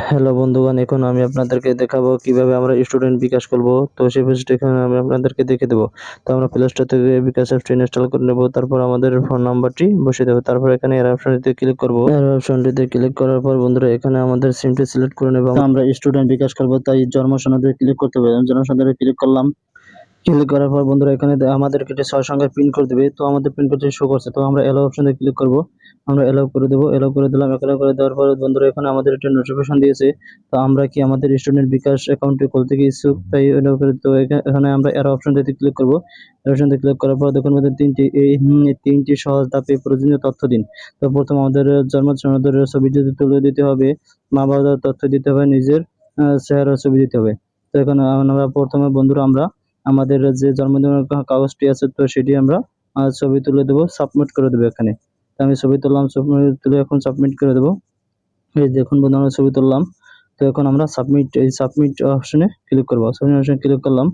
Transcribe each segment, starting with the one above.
Hello বন্ধুগণ, এখন আমি আপনাদেরকে দেখাবো কিভাবে আমরা স্টুডেন্ট বিকাশ করব। তো সেই প্রসেসটা এখানে আমি আপনাদেরকে দেখে দেবো। তো আমরা প্লে স্টোর থেকে বিকাশ অ্যাপটি ইনস্টল করে নেব। তারপর আমাদের ফোন নাম্বারটি বসিয়ে দেবো। তারপর এখানে এর অপশনটিতে ক্লিক করব। এর অপশনটিতে ক্লিক করার পর বন্ধুরা এখানে আমাদের সিমটি সিলেক্ট করে নেব। আমরা স্টুডেন্ট বিকাশ করব, তাই জন্ম সনদে ক্লিক করতে হবে। জন্ম সনদে ক্লিক করলাম। ক্লিক করার পর বন্ধুরা এখানে আমাদেরকে 6 সংখ্যার পিন কোড দিবে। তো আমাদের পিন কোডটি শো করছে, তো আমরা এলো অপশনে ক্লিক করব। আমরা এলাও করে দেবো। এলাও করে দিলাম। এলাও করে দেওয়ার পর বন্ধুরা এখানে আমাদের একটা নোটিফিকেশন দিয়েছে। তো আমরা কি আমাদের স্টুডেন্ট বিকাশ অ্যাকাউন্টটি খুলতে কি ইচ্ছুক, তাই এলাও করে। তো এখানে আমরা এর অপশনটিতে ক্লিক করব। এর অপশনটিতে ক্লিক করার পর দেখুন আমাদের তিনটি সহজ ধাপে প্রয়োজনীয় তথ্য দিন। তো প্রথম আমাদের জন্ম সনদের ছবি তুলে দিতে হবে, মা বাবার তথ্য দিতে হবে, নিজের চেহারার ছবি দিতে হবে। তো এখানে আমরা প্রথমে বন্ধুরা আমরা আমাদের যে জন্মদিনের কাগজটি আছে, তো সেটি আমরা ছবি তুলে দেবো, সাবমিট করে দেবো এখানে। তো আমি ছবি তুললাম, ছবি তুলে এখন সাবমিট করে দেবো। এই দেখুন বন্ধু, আমরা ছবি তুললাম। তো এখন আমরা সাবমিট অপশনে ক্লিক করবো। সাবমিট অপশনে ক্লিক করলাম।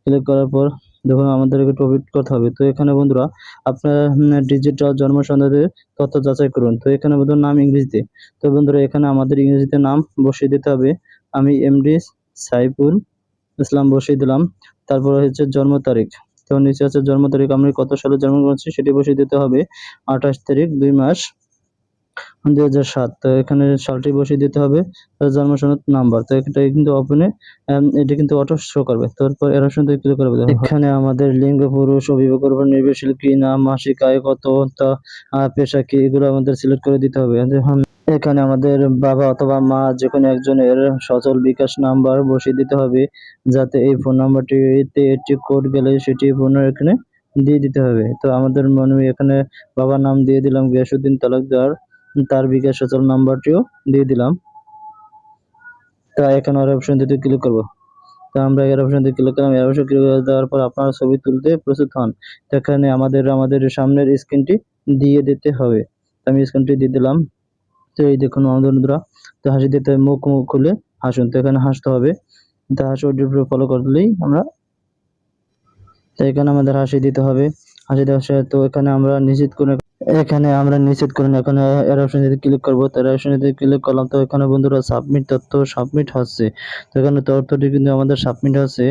ক্লিক করার পর দেখুন আমাদেরকে টপিক করতে হবে। তো এখানে বন্ধুরা আপনার ডিজিটাল জন্ম সনদের তথ্য যাচাই করুন। তো এখানে বন্ধুরা নাম ইংরেজিতে। তো বন্ধুরা এখানে আমাদের ইংরেজিতে নাম বসিয়ে দিতে হবে। আমি এমডি সাইফুল ইসলাম বসিয়ে দিলাম। তারপর হচ্ছে জন্ম তারিখ। তো নিচে আছে জন্ম তারিখ, আমি কত সালে জন্মগ্রহণ করছি সেটি বসিয়ে দিতে হবে। 28 তারিখ 2 মাস 2007। তো এখানে সালটি বসিয়ে দিতে হবে। জন্ম সনদ নাম্বার। তো এটা কিন্তু ওপেনে এটা কিন্তু অটো শো করবে। তারপর এর অপশনে ক্লিক করবে। এখানে আমাদের লিঙ্গ পুরুষ, অভিভাবকের উপর নির্ভরশীল কি না, মাসিক আয় কত, তা পেশা কি, এগুলো আমাদের সিলেক্ট করে দিতে হবে। এখানে আমাদের বাবা অথবা মা যেকোনো একজনের সচল বিকাশ নাম্বার বসিয়ে দিতে হবে, যাতে এই ফোন নাম্বারটিতে একটি কোড গেলে সেটি পুনরায় এখানে দিয়ে দিতে হবে। তো আমাদের এখানে বাবার নাম দিয়ে দিলাম গিয়াসউদ্দিন তালুকদার, তার বিকাশ সচল নাম্বারটিও দিয়ে দিলাম। তো এখানে আর অপশনটিতে ক্লিক করব। তো আমরা এর অপশনটিতে ক্লিক করলাম। এর অপশন ক্লিক করে দেওয়ার পর আপনারা ছবি তুলতে প্রস্তুত হন। তো এখানে আমাদের সামনের স্ক্রিনটি দিয়ে দিতে হবে। আমি স্ক্রিনটি দিয়ে দিলাম। তো এই দেখুন আমাদের বন্ধুরা, তো হাসি দিতে মুখ খুলে হাসুন। তো এখানে হাসতে হবে। তো হাসি ফলো করলেই আমরা, তো এখানে আমাদের হাসি দিতে হবে। হাসি দেওয়ার সাথে তো এখানে আমরা নিশ্চিত করে এখানে এর অপশনে ক্লিক করব। তো এর অপশনে ক্লিক করলাম। তো এখানে বন্ধুরা তথ্য সাবমিট হচ্ছে। তো এখানে তথ্যটি কিন্তু আমাদের সাবমিট হচ্ছে।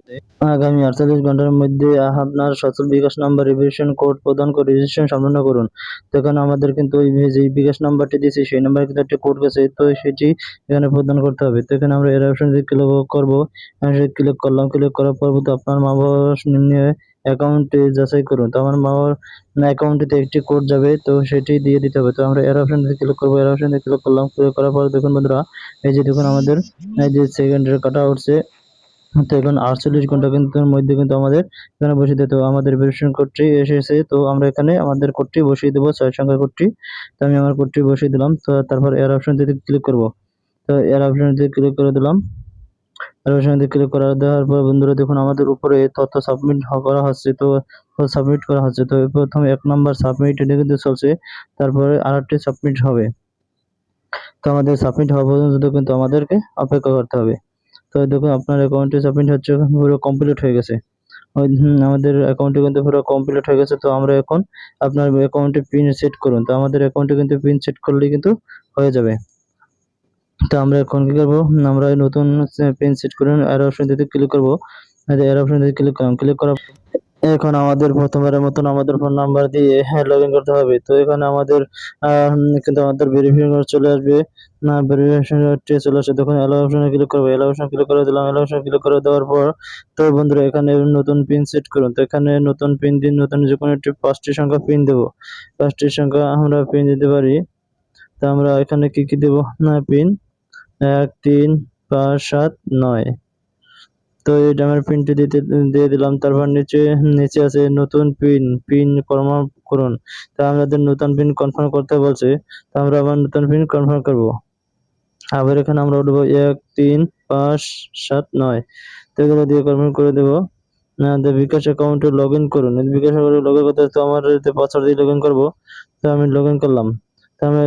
আগামী 48 ঘন্টার মধ্যে আপনার সচল বিকাশ নাম্বার রেজিস্ট্রেশন কোড প্রদান করে রেজিস্ট্রেশন সম্পন্ন করুন। তো এখানে আমাদের কিন্তু ওই যে বিকাশ নাম্বারটি দিয়েছি সেই নাম্বারে কিন্তু একটা কোড গেছে, তো সেটি এখানে প্রদান করতে হবে। তো এখানে আমরা এর অপশনে ক্লিক করব। ক্লিক করলাম। ক্লিক করার পর আপনার মা বাবার নিয়ে অ্যাকাউন্টে যাচাই করুন। তো আমার মা বাবার অ্যাকাউন্টটিতে একটি কোড যাবে, তো সেটি দিয়ে দিতে হবে। তো আমরা এর অপশনে ক্লিক করব। এর অপশনে ক্লিক করলাম। ক্লিক করার পর দেখুন বন্ধুরা, এই যে দেখুন আমাদের এই যে সেকেন্ডের কাটা উঠছে। তো এখন 48 ঘন্টা কিন্তু মধ্যে কিন্তু আমাদের এখানে বসিয়ে দিতে হবে। আমাদের ভেরিফিকেশন কোডটি এসেছে, তো আমরা এখানে আমাদের কোডটি বসিয়ে দেবো, 6 সংখ্যার কোডটি। তো আমি আমার কোডটি বসিয়ে দিলাম। তো তারপর এর অপশনটিতে ক্লিক করব। তো এর অপশনটিতে ক্লিক করে দিলাম। এর অপশনটিতে ক্লিক করে দেওয়ার পর বন্ধুরা দেখুন আমাদের উপরে তথ্য সাবমিট করা হচ্ছে। তো সাবমিট করা হচ্ছে। তো প্রথম 1 নাম্বার সাবমিট এটা কিন্তু চলছে, তারপরে আরেকটি সাবমিট হবে। তো আমাদের সাবমিট হওয়া পর্যন্ত কিন্তু আমাদেরকে অপেক্ষা করতে হবে। তো দেখুন আপনার অ্যাকাউন্টে সাবমিট হচ্ছে, পুরো কমপ্লিট হয়ে গেছে। আমাদের অ্যাকাউন্টে কিন্তু পুরো কমপ্লিট হয়ে গেছে। তো আমরা এখন আপনার অ্যাকাউন্টে পিন সেট করুন। তো আমাদের অ্যাকাউন্টে কিন্তু পিন সেট করলেই কিন্তু হয়ে যাবে। তো আমরা এখন কি করব, আমরা নতুন পিন সেট করুন এর অপশনটিতে ক্লিক করব। এর অপশনটিতে ক্লিক করলাম। ক্লিক করার এখন আমাদের প্রথমবারের মতন আমাদের ফোন নাম্বার দিয়ে লগইন করতে হবে। তো এখানে আমাদের কিন্তু আমাদের ভেরিফিকেশন চলে আসবে। না ভেরিফিকেশন চলে আসে, তখন এলাও অপশনে ক্লিক করবো। এলাও অপশনে ক্লিক করে দিলাম। এলাও অপশনে ক্লিক করে দেওয়ার পর তো বন্ধুরা এখানে নতুন পিন সেট করুন। তো এখানে নতুন পিন দিন, নতুন যে কোনো একটি 5টি সংখ্যা পিন দেবো। 5টি সংখ্যা আমরা পিন দিতে পারি। তো আমরা এখানে কি দেবো না পিন 1 3 5 7 9। তো এটা আমার পিনটি দিয়ে দিলাম। তারপর নিচে আছে নতুন পিন কনফার্ম করুন। তা আমাদের নতুন পিন কনফার্ম করতে বলছে। তো আমরা আবার নতুন পিন কনফার্ম করব। আবার এখানে আমরা উঠবো 1 3 5 7 9। তো এগুলো দিয়ে কনফার্ম করে দেবো। বিকাশ অ্যাকাউন্টে লগ ইন করুন। বিকাশ অ্যাকাউন্টে লগ ইন করতে তো আমার পাসওয়ার্ড দিয়ে লগ ইন করবো। তো আমি লগ ইন করলাম। তো আমি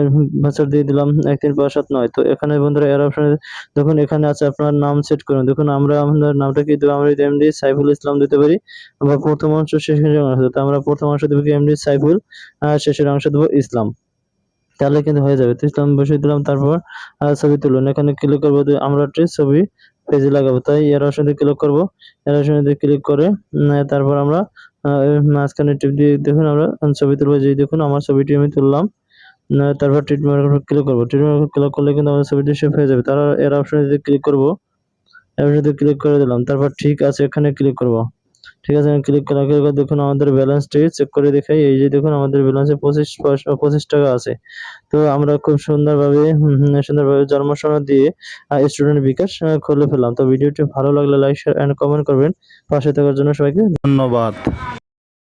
পাসওয়ার্ড দিয়ে দিলাম 1 3 5 7 9। তো এখানে বন্ধুরা এর অপশনে দেখুন এখানে আছে আপনার নাম সেট করুন। দেখুন আমরা আমাদের নামটা কি দেবো, আমরা এমডি সাইফুল ইসলাম দিতে পারি, বা প্রথম অংশ শেষের অংশ। তো আমরা প্রথম অংশ দেবো কি এমডি সাইফুল, আর শেষের অংশ দেবো ইসলাম। তাহলে কিন্তু হয়ে যাবে। তো আমি বসিয়ে দিলাম, তারপর ছবি তুলুন, এখানে ক্লিক করবো, আমরা একটি ছবি পেজে লাগাবো, তাই এর অপশনে ক্লিক করবো। এর অপশনে ক্লিক করে তারপর আমরা মাঝখানে টিপ দিয়ে দেখুন আমরা ছবি তুলবো, যেই দেখুন আমার ছবিটি আমি তুললাম। তারপর ট্রিটমেন্টের উপর ক্লিক করবো, ট্রিটমেন্টের উপর ক্লিক করলে কিন্তু আমাদের ছবিটি সেভ হয়ে যাবে। তারা এর অপশনে যদি ক্লিক করবো, এর অপশনে ক্লিক করে দিলাম, তারপর ঠিক আছে এখানে ক্লিক করবো। ঠিক আছে, আমি ক্লিক করলাম, ক্লিক করে দেখুন আমাদের ব্যালেন্সটি চেক করে দেখাই, এই যে দেখুন আমাদের ব্যালেন্সে 25 টাকা আছে। তো আমরা খুব সুন্দরভাবে জন্ম সনদ দিয়ে স্টুডেন্ট বিকাশ খুলে ফেললাম। তো ভিডিওটি ভালো লাগলে লাইক, শেয়ার এন্ড কমেন্ট করবেন। পাশে থাকার জন্য সবাইকে ধন্যবাদ।